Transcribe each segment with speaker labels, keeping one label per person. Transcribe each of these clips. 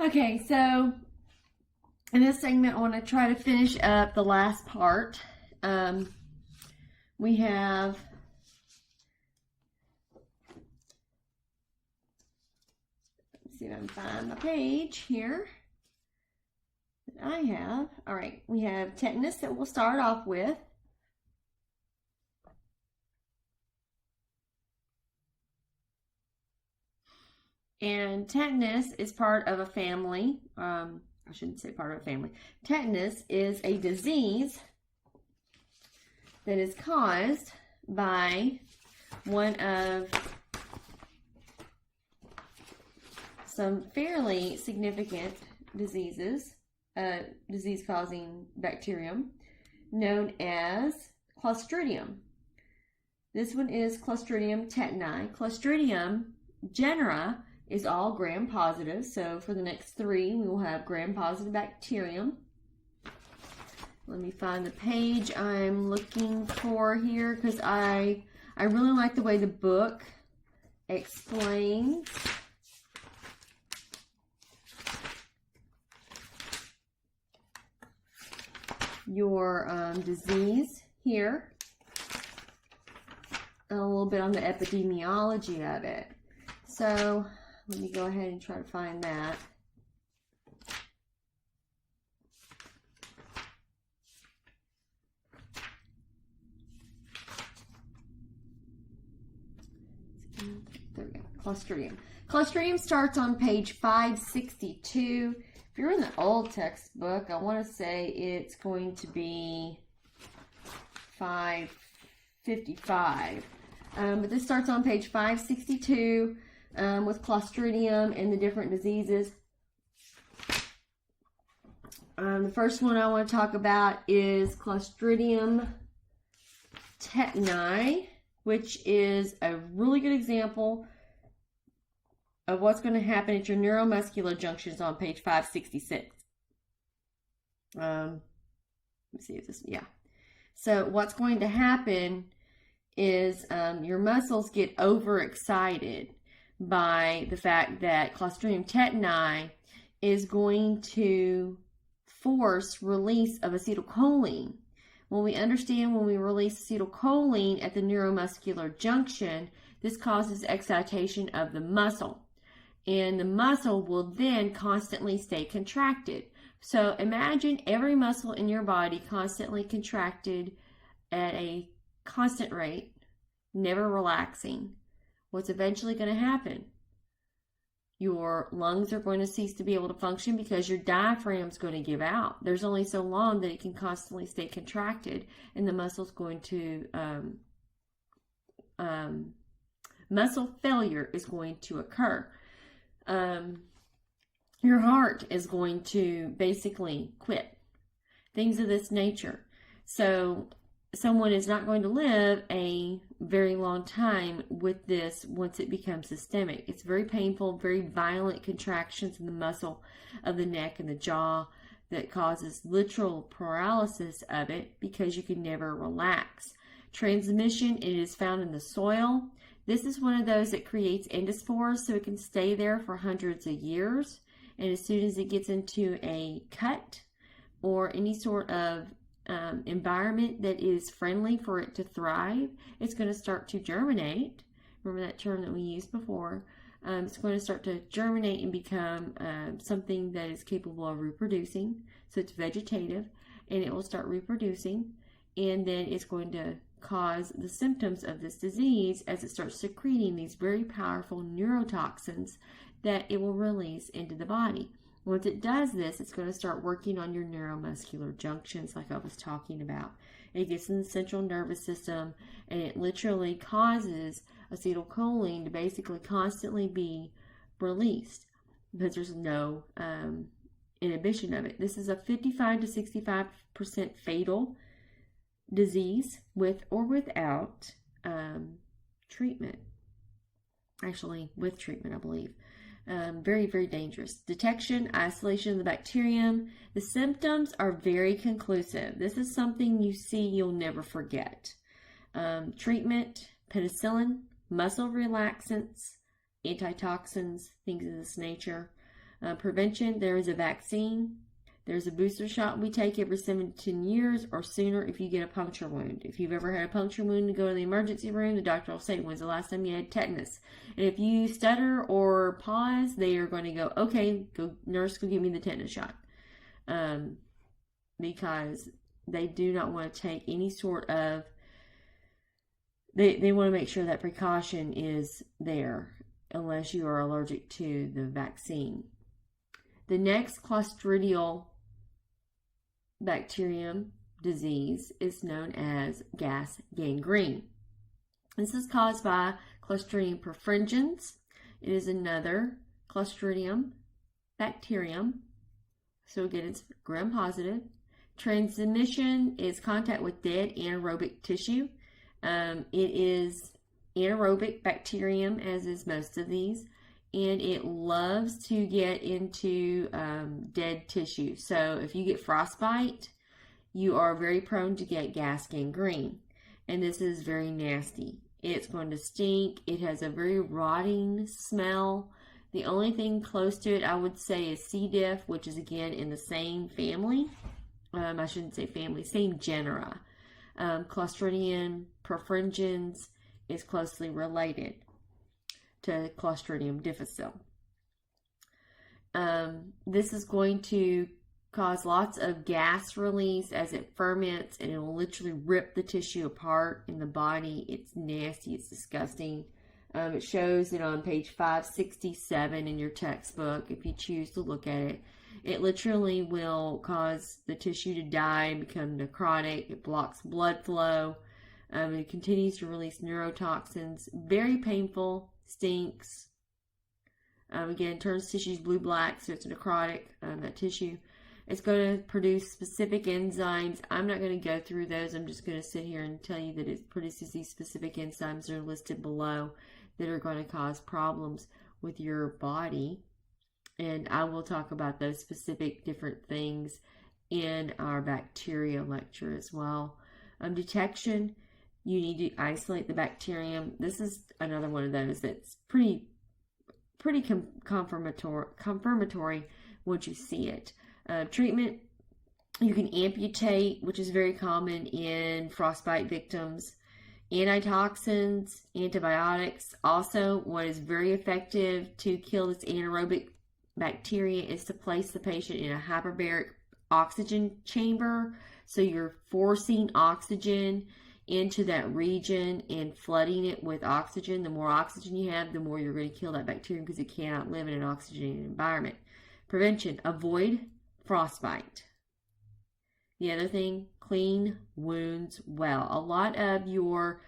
Speaker 1: Okay, so in this segment, I want to try to finish up the last part. We have let's see if I can find my page here that I have. All right, we have tetanus that we'll start off with. And tetanus is part of a family. I shouldn't say part of a family. Tetanus is a disease that is caused by one of some fairly significant diseases, disease-causing bacterium known as Clostridium. This one is Clostridium tetani. Clostridium genera is all gram-positive, so for the next three, we will have gram-positive bacterium. Let me find the page I'm looking for here, because I really like the way the book explains your disease here. A little bit on the epidemiology of it. So let me go ahead and try to find that. There we go. Clostridium. Clostridium starts on page 562. If you're in the old textbook, I want to say it's going to be 555. But this starts on page 562 with Clostridium and the different diseases. The first one I want to talk about is Clostridium tetani, which is a really good example of what's going to happen at your neuromuscular junctions on page 566. Let me see if this, yeah. So what's going to happen is your muscles get overexcited by the fact that Clostridium tetani is going to force release of acetylcholine. Well, we understand when we release acetylcholine at the neuromuscular junction, this causes excitation of the muscle. And the muscle will then constantly stay contracted. So imagine every muscle in your body constantly contracted at a constant rate, never relaxing. What's eventually going to happen? Your lungs are going to cease to be able to function because your diaphragm is going to give out. There's only so long that it can constantly stay contracted, and the muscle's going to, muscle failure is going to occur. Your heart is going to basically quit. Things of this nature. So someone is not going to live a very long time with this once it becomes systemic. It's very painful, very violent contractions in the muscle of the neck and the jaw that causes literal paralysis of it because you can never relax. Transmission, it is found in the soil. This is one of those that creates endospores, so it can stay there for hundreds of years. And as soon as it gets into a cut or any sort of environment that is friendly for it to thrive, it's going to start to germinate. Remember that term that we used before? It's going to start to germinate and become something that is capable of reproducing. So it's vegetative, and it will start reproducing, and then it's going to cause the symptoms of this disease as it starts secreting these very powerful neurotoxins that it will release into the body. Once it does this, it's going to start working on your neuromuscular junctions like I was talking about. It gets in the central nervous system, and it literally causes acetylcholine to basically constantly be released because there's no inhibition of it. This is a 55 to 65% fatal disease with or without treatment. Actually, with treatment, I believe. Very, very dangerous. Detection, isolation of the bacterium. The symptoms are very conclusive. This is something you see you'll never forget. Treatment, penicillin, muscle relaxants, antitoxins, things of this nature. Prevention, there is a vaccine. There's a booster shot we take every 7 to 10 years or sooner if you get a puncture wound. If you've ever had a puncture wound and go to the emergency room, the doctor will say, when's the last time you had tetanus? And if you stutter or pause, they are going to go, okay, go, nurse, go give me the tetanus shot. Because they do not want to take any sort of, they want to make sure that precaution is there unless you are allergic to the vaccine. The next Clostridial bacterium disease is known as gas gangrene. This is caused by Clostridium perfringens. It is another Clostridium bacterium. So again, it's gram-positive. Transmission is contact with dead anaerobic tissue. It is anaerobic bacterium, as is most of these, and it loves to get into dead tissue. So if you get frostbite, you are very prone to get gas gangrene, and this is very nasty. It's going to stink. It has a very rotting smell. The only thing close to it, I would say, is C. diff, which is again in the same family. I shouldn't say family, same genera. Clostridium perfringens is closely related to Clostridium difficile. This is going to cause lots of gas release as it ferments, and it will literally rip the tissue apart in the body. It's nasty. It's disgusting. It shows it on page 567 in your textbook if you choose to look at it. It literally will cause the tissue to die and become necrotic. It blocks blood flow. It continues to release neurotoxins. Very painful. Stinks. Again, turns tissues blue-black, so it's necrotic, that tissue. It's going to produce specific enzymes. I'm not going to go through those. I'm just going to sit here and tell you that it produces these specific enzymes that are listed below that are going to cause problems with your body. And I will talk about those specific different things in our bacteria lecture as well. Detection, you need to isolate the bacterium. This is another one of those that's pretty confirmatory once you see it. Treatment, you can amputate, which is very common in frostbite victims. Antitoxins, antibiotics. Also, what is very effective to kill this anaerobic bacteria is to place the patient in a hyperbaric oxygen chamber. So you're forcing oxygen into that region and flooding it with oxygen. The more oxygen you have, the more you're going to kill that bacterium because it cannot live in an oxygenated environment. Prevention, avoid frostbite. The other thing, clean wounds well. A lot of your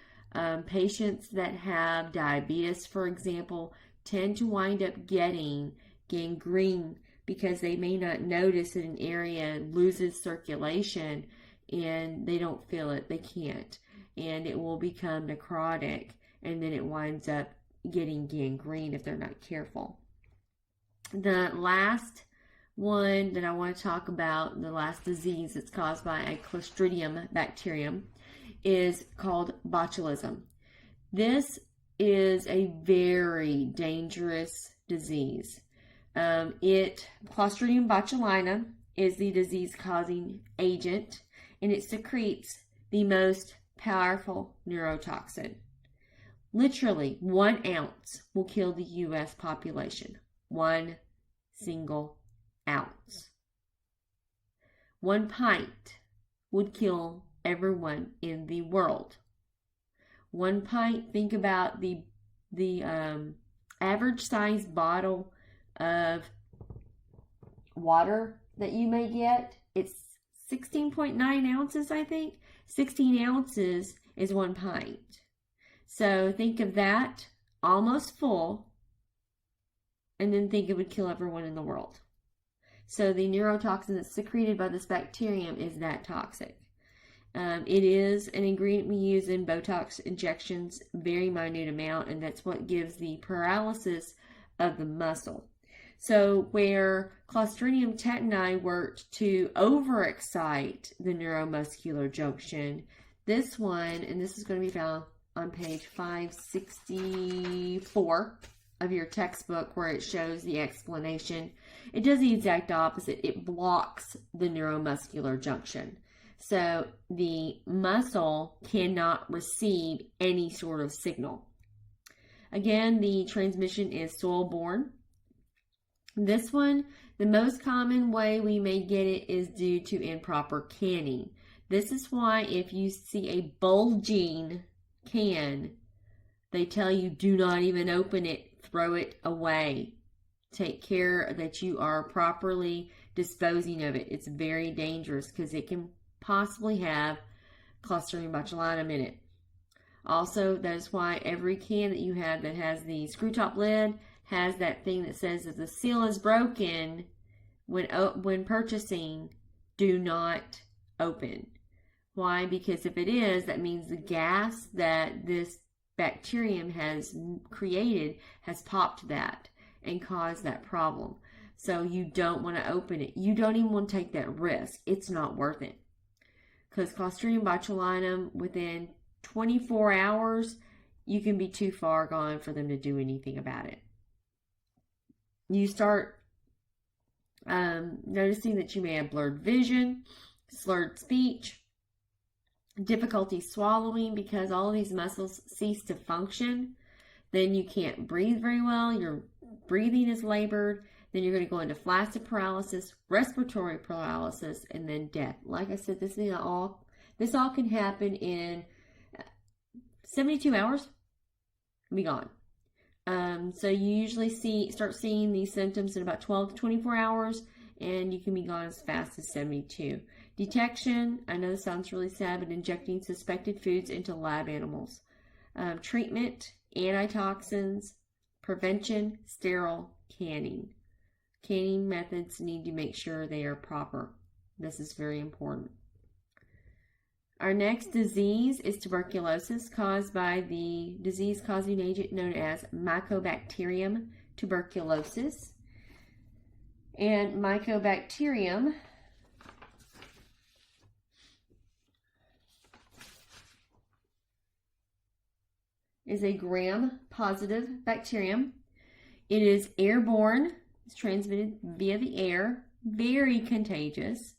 Speaker 1: patients that have diabetes, for example, tend to wind up getting gangrene because they may not notice that an area loses circulation and they don't feel it. They can't. And it will become necrotic, and then it winds up getting gangrene if they're not careful. The last one that I want to talk about, the last disease that's caused by a Clostridium bacterium, is called botulism. This is a very dangerous disease. Clostridium botulinum is the disease-causing agent, and it secretes the most powerful neurotoxin. Literally, 1 ounce will kill the U.S. population. 1 single ounce. 1 pint would kill everyone in the world. 1 pint, think about the average size bottle of water that you may get. It's 16.9 ounces, I think. 16 ounces is 1 pint. So think of that, almost full, and then think it would kill everyone in the world. So the neurotoxin that's secreted by this bacterium is that toxic. It is an ingredient we use in Botox injections, very minute amount, and that's what gives the paralysis of the muscle. So where Clostridium tetani worked to overexcite the neuromuscular junction, this one, and this is going to be found on page 564 of your textbook where it shows the explanation. It does the exact opposite. It blocks the neuromuscular junction. So the muscle cannot receive any sort of signal. Again, the transmission is soil-borne. This one, the most common way we may get it is due to improper canning. This is why if you see a bulging can, they tell you do not even open it, throw it away. Take care that you are properly disposing of it. It's very dangerous because it can possibly have Clostridium botulinum in it. Also, that is why every can that you have that has the screw top lid has that thing that says if the seal is broken when purchasing, do not open. Why? Because if it is, that means the gas that this bacterium has created has popped that and caused that problem. So you don't want to open it. You don't even want to take that risk. It's not worth it. Because Clostridium botulinum, within 24 hours, you can be too far gone for them to do anything about it. You start noticing that you may have blurred vision, slurred speech, difficulty swallowing because all of these muscles cease to function. Then you can't breathe very well. Your breathing is labored. Then you're going to go into flaccid paralysis, respiratory paralysis, and then death. Like I said, this all can happen in 72 hours and be gone. So you usually start seeing these symptoms in about 12 to 24 hours, and you can be gone as fast as 72. Detection, I know this sounds really sad, but injecting suspected foods into lab animals. Treatment, antitoxins, prevention, sterile, canning. Canning methods need to make sure they are proper. This is very important. Our next disease is tuberculosis caused by the disease-causing agent known as Mycobacterium tuberculosis. And Mycobacterium is a gram-positive bacterium. It is airborne. It's transmitted via the air. Very contagious.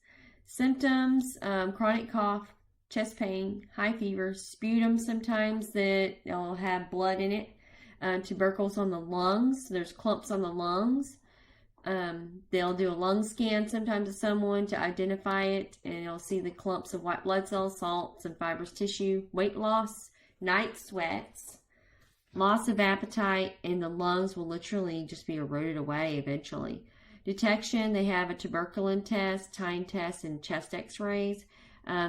Speaker 1: Symptoms, chronic cough, chest pain, high fever, sputum sometimes that will have blood in it, tubercles on the lungs. There's clumps on the lungs. They'll do a lung scan sometimes of someone to identify it, and you'll see the clumps of white blood cells, salts, and fibrous tissue. Weight loss, night sweats, loss of appetite, and the lungs will literally just be eroded away eventually. Detection, they have a tuberculin test, time test, and chest x-rays.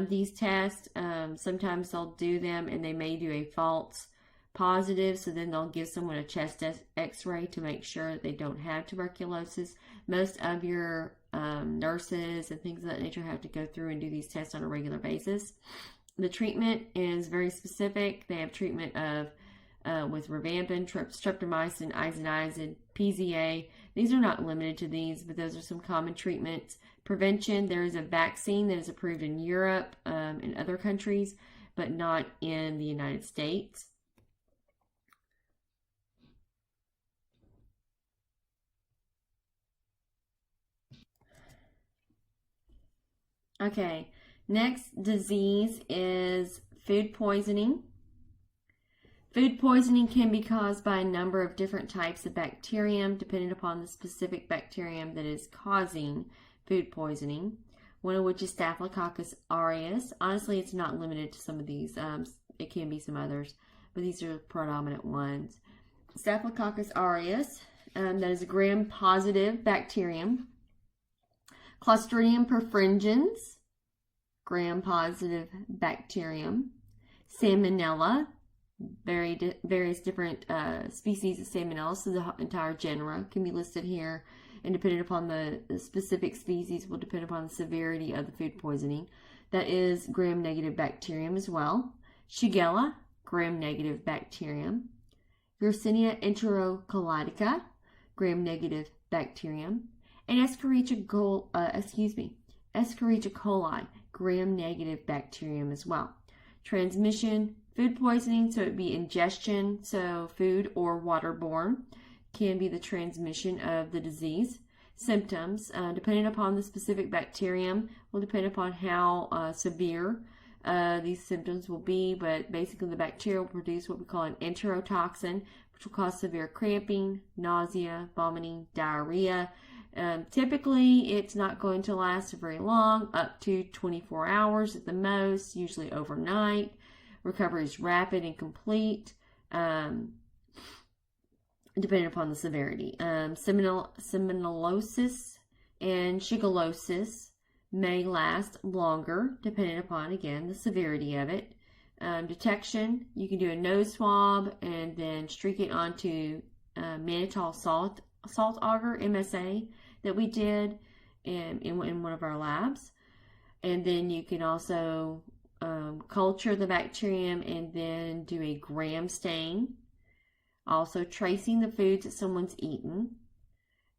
Speaker 1: These tests, sometimes they'll do them and they may do a false positive, so then they'll give someone a chest x-ray to make sure that they don't have tuberculosis. Most of your nurses and things of that nature have to go through and do these tests on a regular basis. The treatment is very specific. They have treatment of with rifampin, streptomycin, isoniazid, PZA. These are not limited to these, but those are some common treatments. Prevention, there is a vaccine that is approved in Europe and other countries, but not in the United States. Okay, next disease is food poisoning. Food poisoning can be caused by a number of different types of bacterium, depending upon the specific bacterium that is causing food poisoning, one of which is Staphylococcus aureus. Honestly, it's not limited to some of these. It can be some others, but these are the predominant ones. Staphylococcus aureus, that is a gram-positive bacterium. Clostridium perfringens, gram-positive bacterium. Salmonella, various different species of salmonella, so the entire genera can be listed here, and depending upon the specific species will depend upon the severity of the food poisoning. That is gram-negative bacterium as well. Shigella, gram-negative bacterium. Yersinia enterocolitica, gram-negative bacterium. And Escherichia coli, gram-negative bacterium as well. Transmission, food poisoning, so it would be ingestion, so food or waterborne. can be the transmission of the disease. Symptoms, depending upon the specific bacterium, will depend upon how severe these symptoms will be, but basically the bacteria will produce what we call an enterotoxin, which will cause severe cramping, nausea, vomiting, diarrhea. Typically, it's not going to last very long, up to 24 hours at the most, usually overnight. Recovery is rapid and complete, depending upon the severity. Seminosis and shigellosis may last longer, depending upon, again, the severity of it. Detection, you can do a nose swab and then streak it onto mannitol salt agar, MSA, that we did in one of our labs. And then you can also culture the bacterium and then do a gram stain. Also tracing the foods that someone's eaten,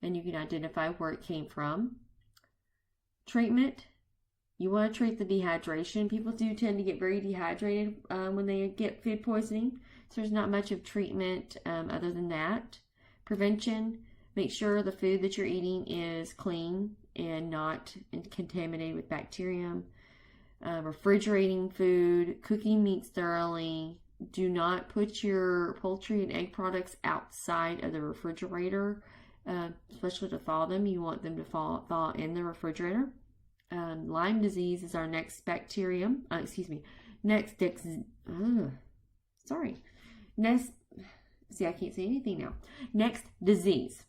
Speaker 1: and you can identify where it came from. Treatment, you want to treat the dehydration. People do tend to get very dehydrated when they get food poisoning, so there's not much of treatment other than that. Prevention, make sure the food that you're eating is clean and not contaminated with bacterium. Refrigerating food, cooking meats thoroughly. Do not put your poultry and egg products outside of the refrigerator, especially to thaw them. You want them to thaw in the refrigerator. Lyme disease is our next bacterium. Next, see, I can't say anything now. Next disease.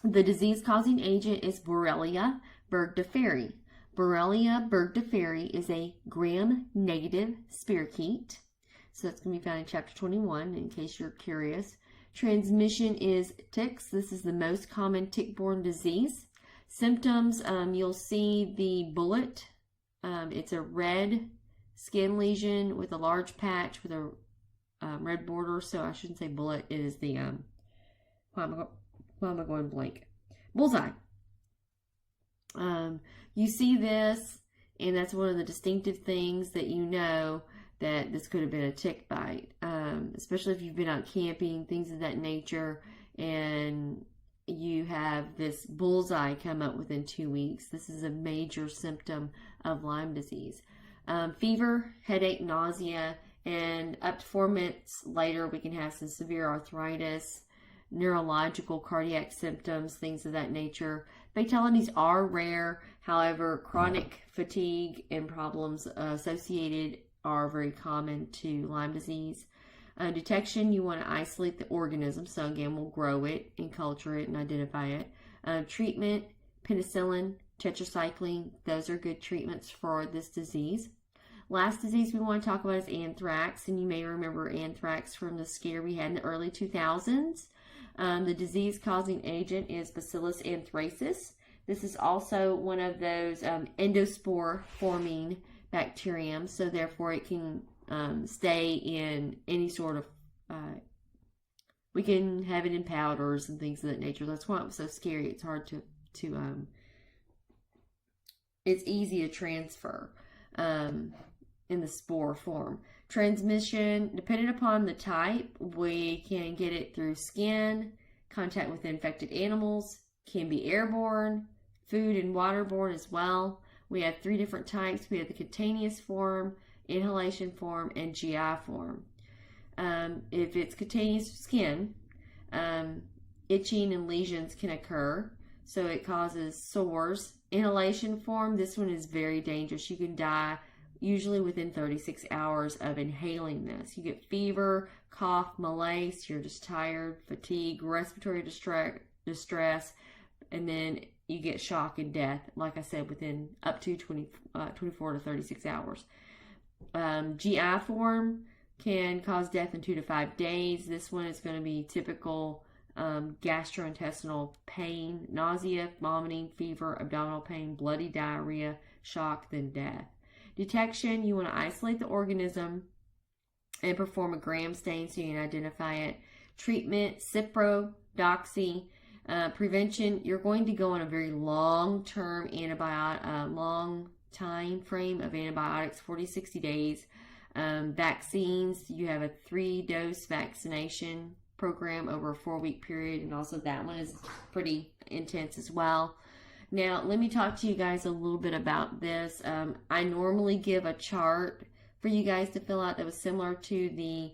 Speaker 1: The disease-causing agent is Borrelia burgdorferi. Borrelia burgdorferi is a gram-negative spirochete. So that's going to be found in chapter 21, in case you're curious. Transmission is ticks. This is the most common tick-borne disease. Symptoms, you'll see the bullet. It's a red skin lesion with a large patch with a red border. So I shouldn't say bullet. It is the, why am I going blank? Bullseye. You see this, and that's one of the distinctive things that you know that this could have been a tick bite, especially if you've been out camping, things of that nature, and you have this bullseye come up within 2 weeks. This is a major symptom of Lyme disease. Fever, headache, nausea, and up to 4 months later, we can have some severe arthritis, neurological cardiac symptoms, things of that nature. Fatalities are rare. However, chronic fatigue and problems associated are very common to Lyme disease. Detection, you want to isolate the organism. So again, we'll grow it and culture it and identify it. Treatment, penicillin, tetracycline, those are good treatments for this disease. Last disease we want to talk about is anthrax, and you may remember anthrax from the scare we had in the early 2000s. The disease-causing agent is Bacillus anthracis. This is also one of those endospore-forming bacterium, so therefore it can stay in any sort of, we can have it in powders and things of that nature. That's why it was so scary. It's hard to it's easy to transfer in the spore form. Transmission, depending upon the type, we can get it through skin, contact with infected animals, can be airborne, food and waterborne as well. We have 3 different types. We have the cutaneous form, inhalation form, and GI form. If it's cutaneous skin, itching and lesions can occur, so it causes sores. Inhalation form, this one is very dangerous. You can die usually within 36 hours of inhaling this. You get fever, cough, malaise, you're just tired, fatigue, respiratory distress, and then you get shock and death, like I said, within up to 24 to 36 hours. GI form can cause death in 2 to 5 days. This one is going to be typical gastrointestinal pain, nausea, vomiting, fever, abdominal pain, bloody diarrhea, shock, then death. Detection, you want to isolate the organism and perform a gram stain so you can identify it. Treatment, Cipro, Doxy. Prevention, you're going to go on a very long-term antibiotic, long time frame of antibiotics, 40-60 days. Vaccines, you have a 3-dose vaccination program over a 4-week period, and also that one is pretty intense as well. Now, let me talk to you guys a little bit about this. I normally give a chart for you guys to fill out that was similar to the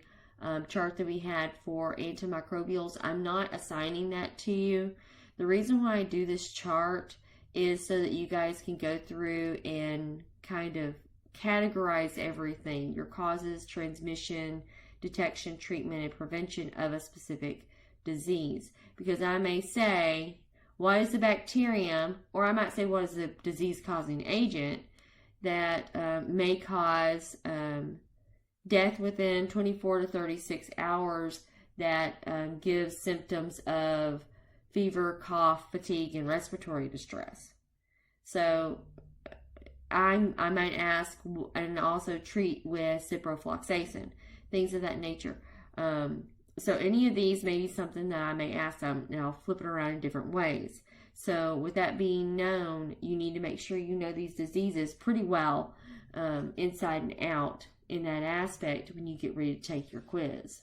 Speaker 1: chart that we had for antimicrobials. I'm not assigning that to you. The reason why I do this chart is so that you guys can go through and kind of categorize everything, your causes, transmission, detection, treatment, and prevention of a specific disease. Because I may say, what is the bacterium, or I might say, what is the disease-causing agent that may cause death within 24 to 36 hours that gives symptoms of fever, cough, fatigue, and respiratory distress. So I might ask, and also treat with ciprofloxacin, things of that nature. So any of these may be something that I may ask them, and I'll flip it around in different ways. So with that being known, you need to make sure you know these diseases pretty well, inside and out, in that aspect when you get ready to take your quiz.